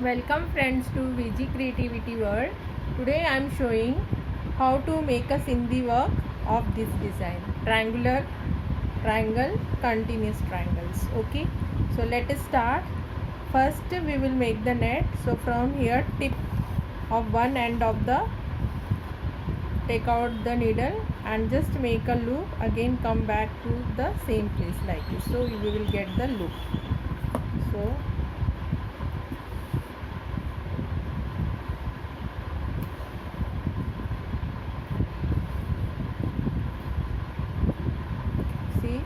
Welcome friends to VG Creativity World. Today I am showing how to make a Sindhi work of this design, triangle, continuous triangles. Okay, so let us start. First we will make the net. So from here tip of one end of the, take out the needle and just make a loop, again come back to the same place like this, so we will get the loop. So see,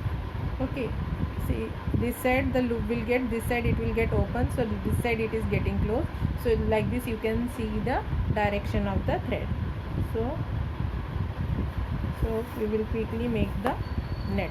okay, see, this side the loop will get, this side it will get open, so this side it is getting closed. So like this you can see the direction of the thread. So we will quickly make the net.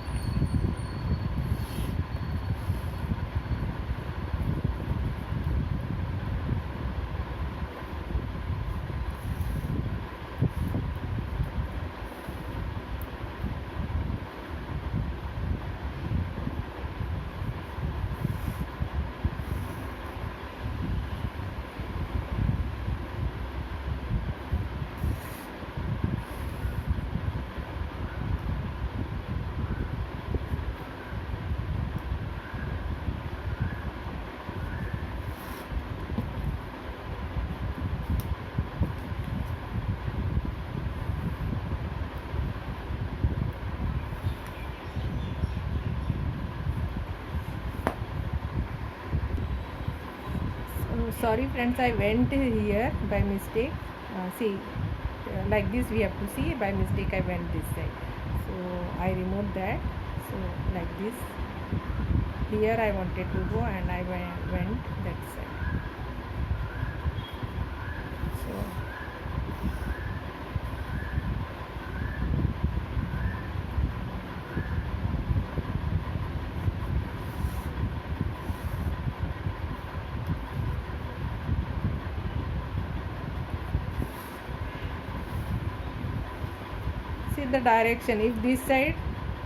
Sorry friends, I went here by mistake. See, like this we have to see, by mistake I went this side, so I removed that. So like this, here I wanted to go and I went that side. So see the direction, if this side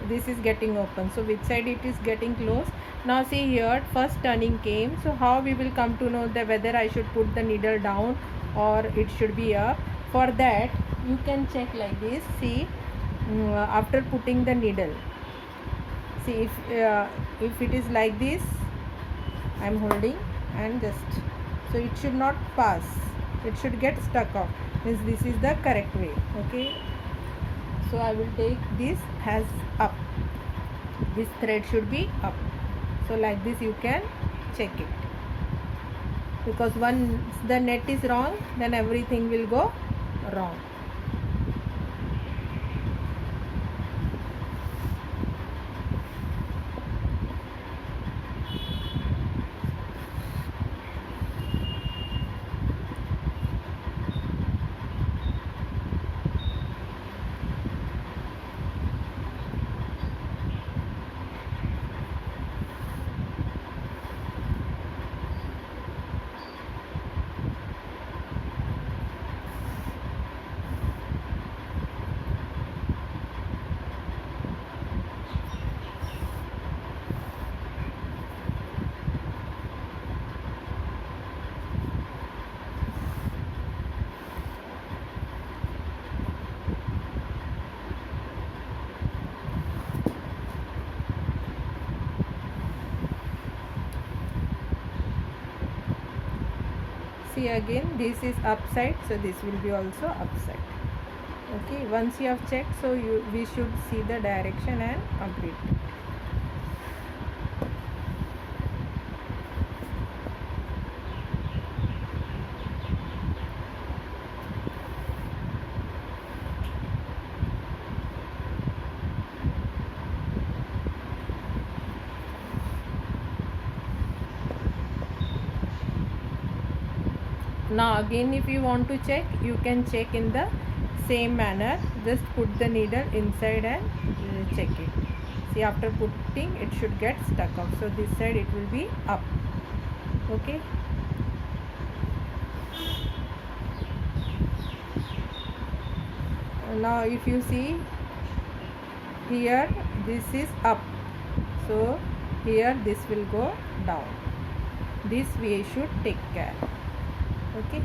this is getting open, so which side it is getting closed. Now see here, first turning came, so how we will come to know that whether I should put the needle down or it should be up? For that you can check like this. See, after putting the needle, see if it is like this, I am holding and just, so it should not pass, it should get stuck off, means this is the correct way. Okay, so I will take this as up, this thread should be up. So like this you can check it, because once the net is wrong, then everything will go wrong. See, again this is upside, so this will be also upside. Okay, once you have checked, so we should see the direction and agree. Now again, if you want to check, you can check in the same manner. Just put the needle inside and check it. See, after putting, it should get stuck off, so this side it will be up. Okay, now if you see here, this is up, so here this will go down. This we should take care. Okay,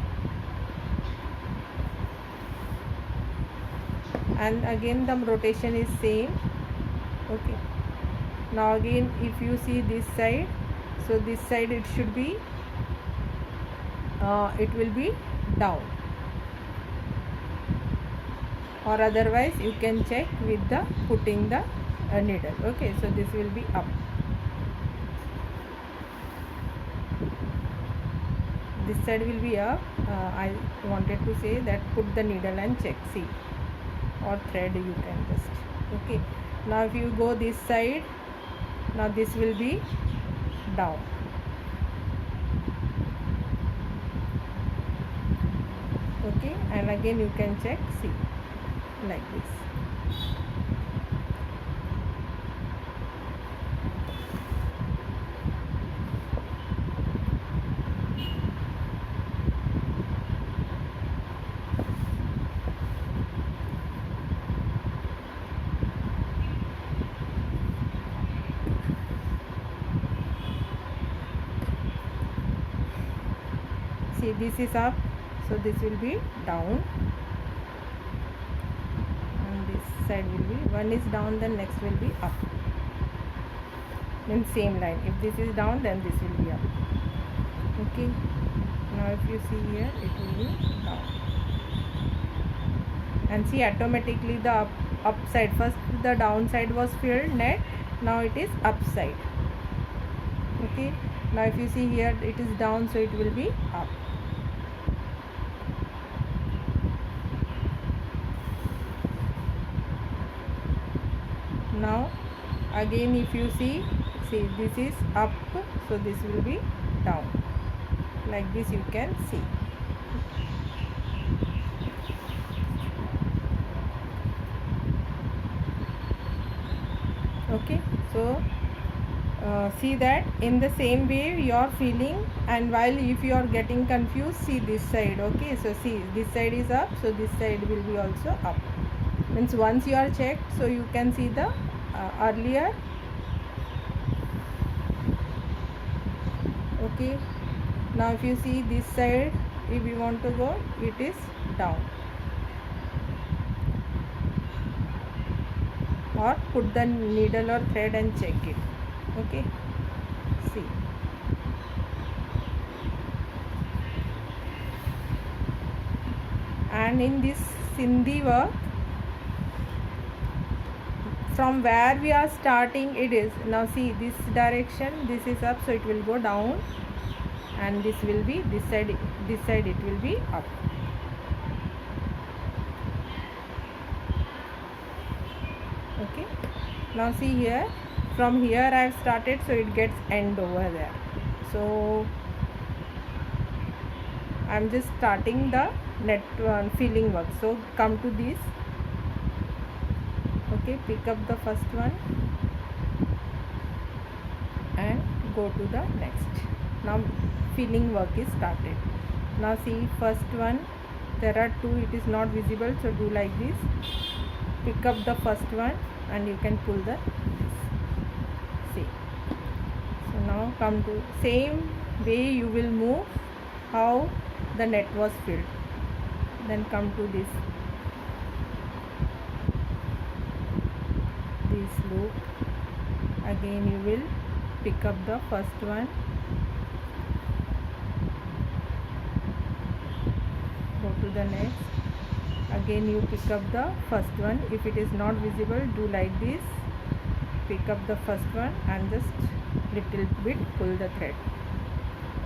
and again the rotation is same. Okay, now again if you see this side, so this side it should be it will be down, or otherwise you can check with the putting the needle. Okay, so this will be up, this side will be up. I wanted to say that put the needle and check, see, or thread you can just. Okay, now if you go this side, now this will be down. Okay, and again you can check, see, like this. See, this is up, so this will be down, and this side will be, one is down, then next will be up, in same line. If this is down, then this will be up. Okay, now if you see here, it will be down, and see, automatically the upside, first the downside was filled net, now it is upside. Okay, now if you see here, it is down, so it will be up. Now again if you see this is up, so this will be down, like this you can see. Okay, so see that in the same way you are feeling, and while if you are getting confused, see this side. Okay, so see, this side is up, so this side will be also up. Means once you are checked, so you can see the earlier. Okay, now if you see this side, if you want to go, it is down, or put the needle or thread and check it. Okay, see, and in this Sindhi work, from where we are starting, it is, now see, this direction, this is up, so it will go down, and this will be this side it will be up. Okay, now see here, from here I have started, so it gets end over there, so I am just starting the net filling work. So come to this. Okay, pick up the first one and go to the next. Now filling work is started. Now see, first one, there are two, it is not visible, so do like this, pick up the first one and you can pull the this. See, so now come to same way you will move how the net was filled. Then come to this loop, again you will pick up the first one, go to the next, again you pick up the first one. If it is not visible, do like this, pick up the first one and just little bit pull the thread.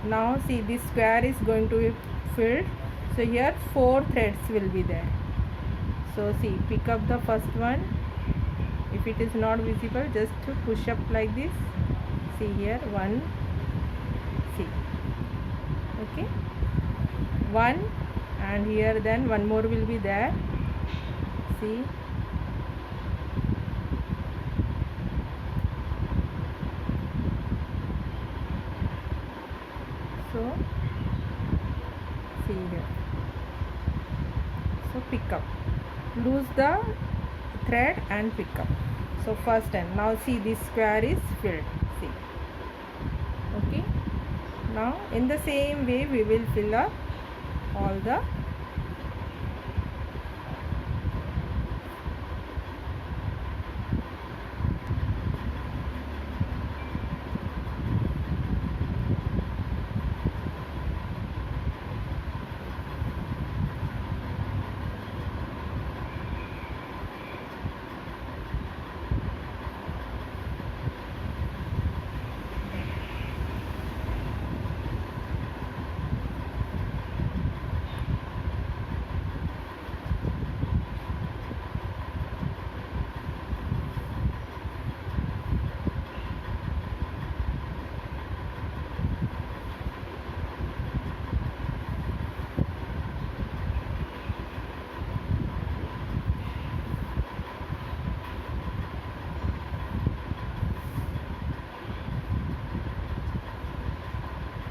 Now see, this square is going to be filled, so here 4 threads will be there. So see, pick up the first one, if it is not visible, just to push up like this, see here, 1, see, okay, 1, and here then one more will be there, see, so see here, so pick up, lose the thread and pick up. So first time, now see, this square is filled, see, okay. Now in the same way we will fill up all the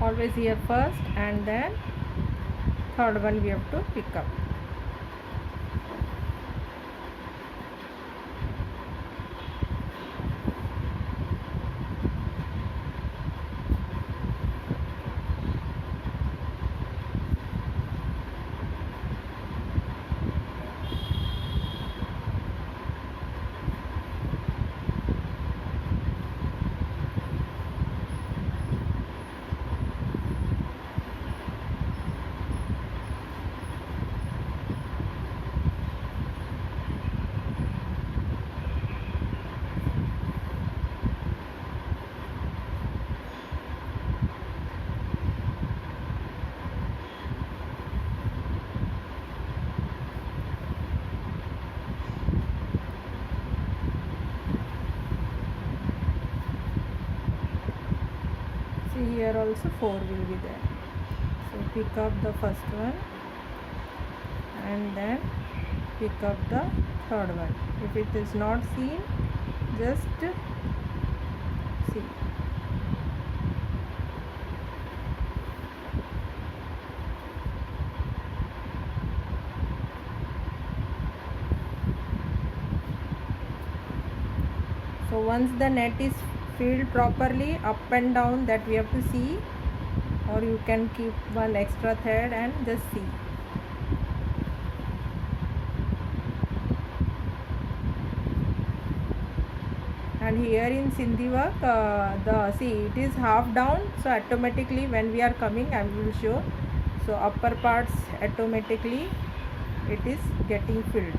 always here first, and then third one we have to pick up. See, here also 4 will be there. So pick up the first one and then pick up the third one. If it is not seen, just see. So once the net is filled properly, up and down, that we have to see, or you can keep one extra thread and just see. And here in Sindhi work, see, it is half down, so automatically when we are coming, I will show. So upper parts automatically it is getting filled.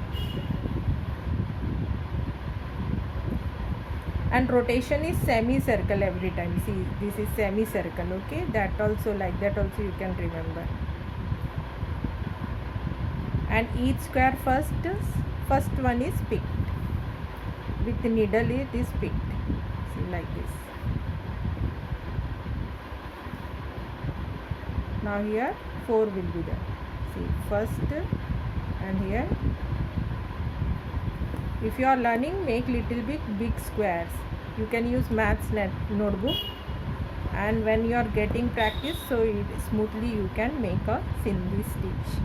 And rotation is semi-circle every time. See, this is semi-circle, okay? That also, like that also you can remember. And each square first one is picked. With the needle it is picked. See, like this. Now here 4 will be there. See, first, and here. If you are learning, make little bit big squares. You can use maths notebook, and when you are getting practice, so smoothly you can make a Sindhi stitch.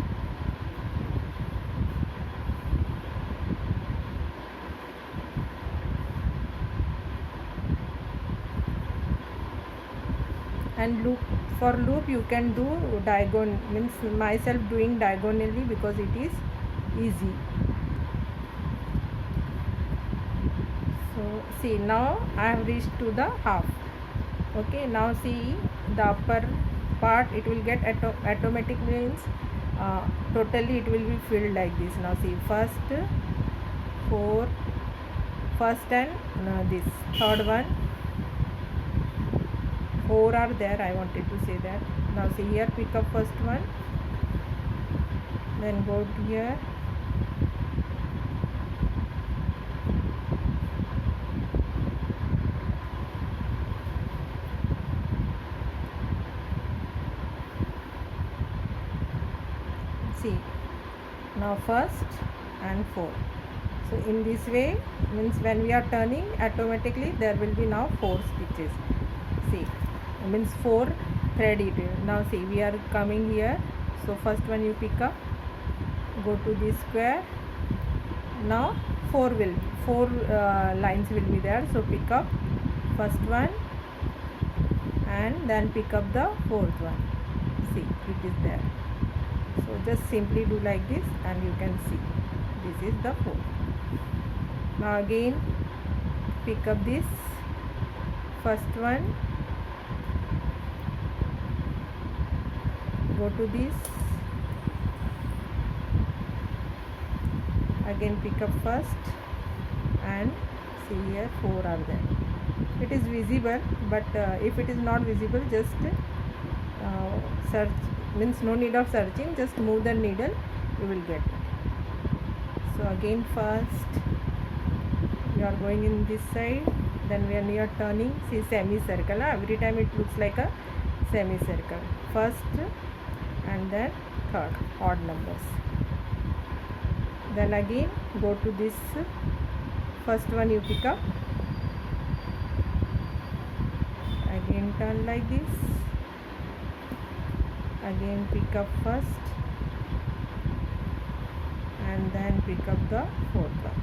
And loop, for loop you can do diagonal, means myself doing diagonally because it is easy. So see, now I have reached to the half. Okay, now see the upper part, it will get automatic, means totally it will be filled like this. Now see, first 4, first and this third one, 4 are there, I wanted to say that. Now see, here pick up first one, then go to here, see, now first and 4. So in this way, means when we are turning, automatically there will be now 4 stitches. See, means 4 thread it. Now see, we are coming here. So first one you pick up, go to this square. Now 4 lines will be there. So pick up first one and then pick up the fourth one. See, it is there. So just simply do like this and you can see this is the fold. Now again pick up this first one, go to this, again pick up first, and see here 4 are there. It is visible, but if it is not visible, just search, means no need of searching, just move the needle, you will get it. So again first you are going in this side, then when you are turning, see semicircle, every time it looks like a semicircle. First and then third, odd numbers. Then again go to this first one, you pick up, again turn like this, again pick up first, and then pick up the fourth one.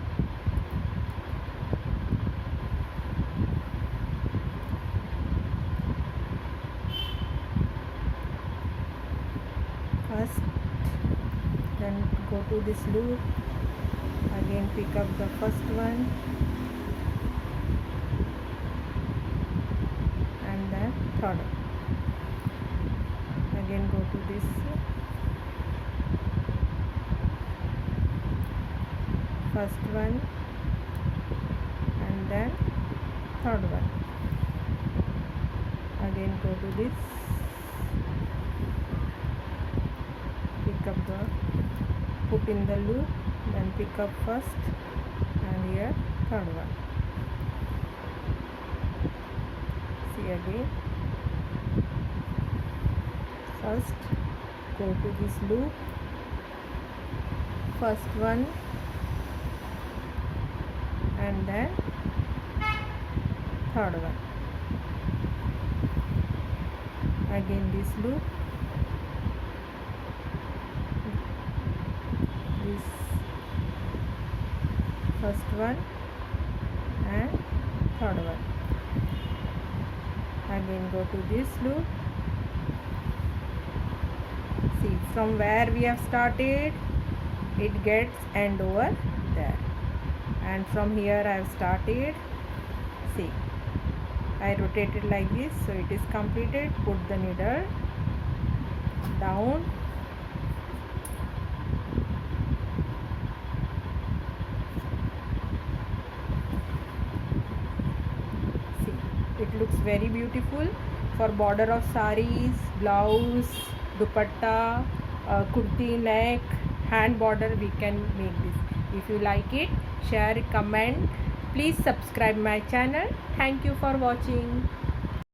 First, then go to this loop, again pick up the first one, and then third one. Again go to this, first one, and then third one. Again go to this, pick up the, put in the loop, then pick up first, and here third one. See again, first go to this loop, first one, and then third one. Again this loop, this first one and third one. Again go to this loop. See, from where we have started, it gets end over there, and from here I have started. See, I rotated like this, so it is completed. Put the needle down, see, it looks very beautiful for border of sarees, blouse, dupatta, kurti neck, hand border. We can make this. If you like it, share, comment. Please subscribe my channel. Thank you for watching.